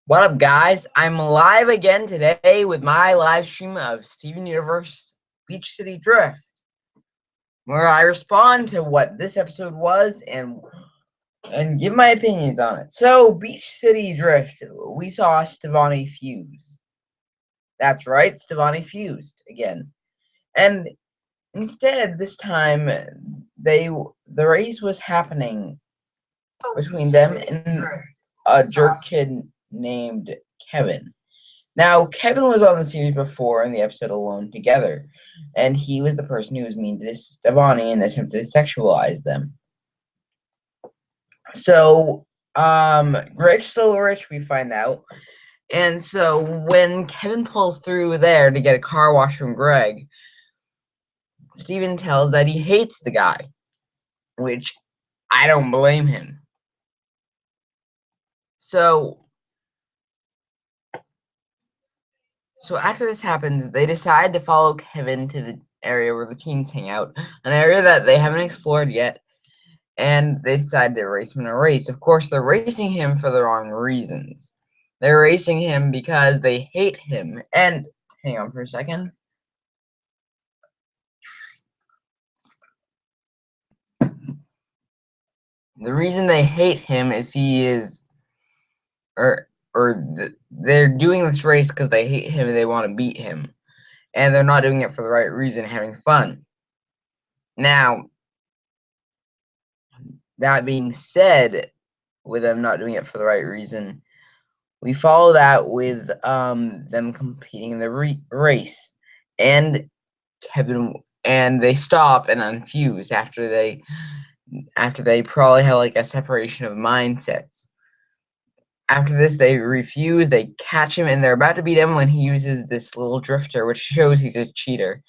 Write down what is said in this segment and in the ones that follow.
What up, guys? I'm live again today with my live stream of Steven Universe Beach City Drift, where I respond to what this episode was and give my opinions on it. So, Beach City Drift, we saw Stevonnie fuse. That's right, Stevonnie fused again. And instead, this time, the race was happening between them and a jerk kid named Kevin. Now, Kevin was on the series before in the episode Alone Together, and he was the person who was mean to Stevonnie and attempted to sexualize them. So, Greg's still rich, we find out. And so, when Kevin pulls through there to get a car wash from Greg, Steven tells that he hates the guy, which I don't blame him. So, So after this happens, they decide to follow Kevin to the area where the teens hang out, an area that they haven't explored yet, and they decide to race him in a race. Of course, they're racing him for the wrong reasons. They're racing him because they hate him. And hang on for a second. The reason they hate him is he is, they're doing this race because they hate him and they want to beat him, and they're not doing it for the right reason, having fun. Now, that being said, with them not doing it for the right reason, we follow that with them competing in the race, and Kevin and they stop and unfuse after they probably have like a separation of mindsets. After this, they refuse. They catch him, and they're about to beat him when he uses this little drifter, which shows he's a cheater.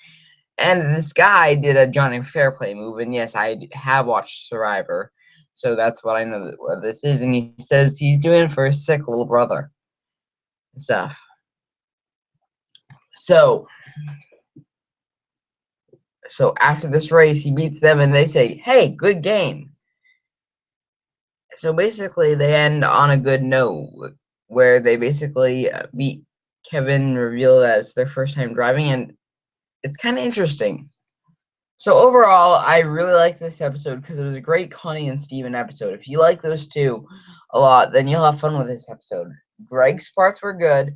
And this guy did a Johnny Fairplay move, and yes, I have watched Survivor, so that's what I know what this is. And he says he's doing it for his sick little brother and stuff. So, so after this race, he beats them, and they say, "Hey, good game." So basically, they end on a good note, where they basically beat Kevin, reveal that it's their first time driving, and it's kind of interesting. So overall, I really liked this episode because it was a great Connie and Steven episode. If you like those two a lot, then you'll have fun with this episode. Greg's parts were good,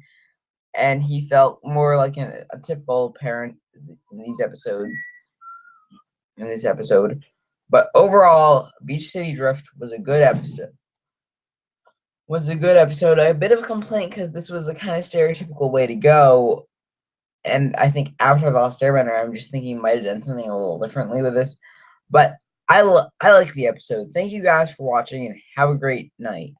and he felt more like a typical parent in these episodes. In this episode, but overall, Beach City Drift was a good episode. A bit of a complaint because this was a kind of stereotypical way to go, and I think after The Lost Airbender, I'm just thinking he might have done something a little differently with this. But I like the episode. Thank you guys for watching, and have a great night.